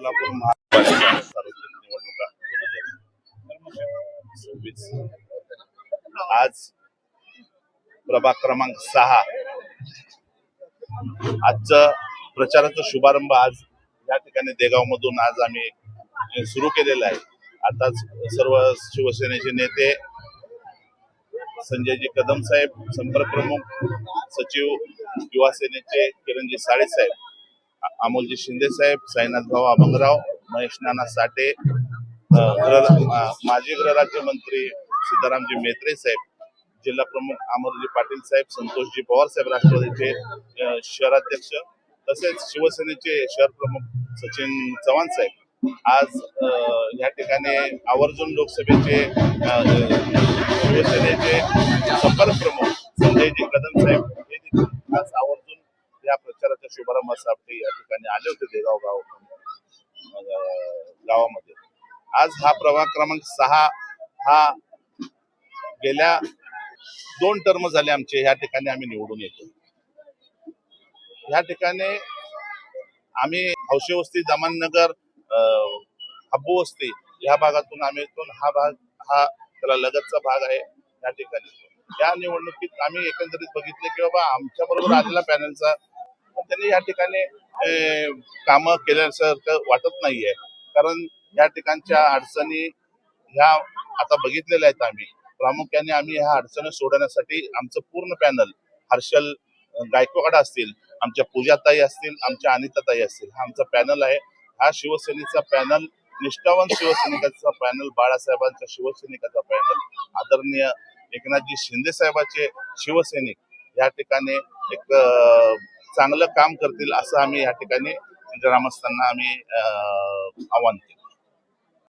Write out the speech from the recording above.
सोलापूर महापालिका सार्वत्रिक निवडणुका 2026 आज प्रभाग क्रमांक 6 आजचं प्रचाराचा शुभारंभ आज या ठिकाणी देगाव मधून आज आम्ही सुरू केलेला आहे। आताच सर्व शिवसेनेचे नेते संजयजी कदम साहेब, संपर्क प्रमुख सचिव युवा सेनेचे किरणजी साळे साहेब, अमोलजी शिंदे साहेब, साईनाथ भाऊ अभंगराव, महेश नाना साठे, माजी गृहराज्यमंत्री सिद्धारामजी मेत्रे साहेब, जिल्हा प्रमुख अमरजी पाटील साहेब, संतोषजी पवार साहेब राष्ट्रवादीचे शहराध्यक्ष, तसेच शिवसेनेचे शहर प्रमुख सचिन चव्हाण साहेब आज या ठिकाणी आवर्जून लोकसभेचे शिवसेनेचे संपर्क प्रमुख संजयजी कदम साहेब हे देखील आज आवर्जून या प्रचाराच्या शुभारंभासाठी या ठिकाणी आले होते देगाव गावामध्ये। आज हा प्रभाग क्रमांक 6 हा गेल्या 2 टर्म झाले आमचे या ठिकाणी आम्ही निवडून येतो। या ठिकाणी आम्ही हौशी वस्ती, दमाननगर, हब्बू वस्ती या भागातून आम्ही येतो। हा भाग हा त्याला लगतचा भाग आहे। या ठिकाणी या निवडणुकीत आम्ही एकंदरीत बघितले की बाबा आमच्या बरोबर आलेला पॅनलचा त्यांनी या ठिकाणी कामं केल्यासारखं वाटत नाहीये, कारण या ठिकाणच्या अडचणी ह्या आता बघितलेल्या आहेत। आम्ही प्रामुख्याने आम्ही ह्या अडचणी सोडवण्यासाठी आमचं पूर्ण पॅनल, हर्षल गायकवाड असतील, आमच्या पूजाताई असतील, आमच्या अनिताताई असतील, हा आमचा पॅनल आहे। हा शिवसेनेचा पॅनल, निष्ठावंत शिवसैनिकाचा पॅनल, बाळासाहेबांच्या शिवसैनिकाचा पॅनल, आदरणीय एकनाथजी शिंदे साहेबांचे शिवसैनिक या ठिकाणी एक चांगलं काम करतील असं आम्ही या ठिकाणी ग्रामस्थांना आम्ही आवाहन केलं।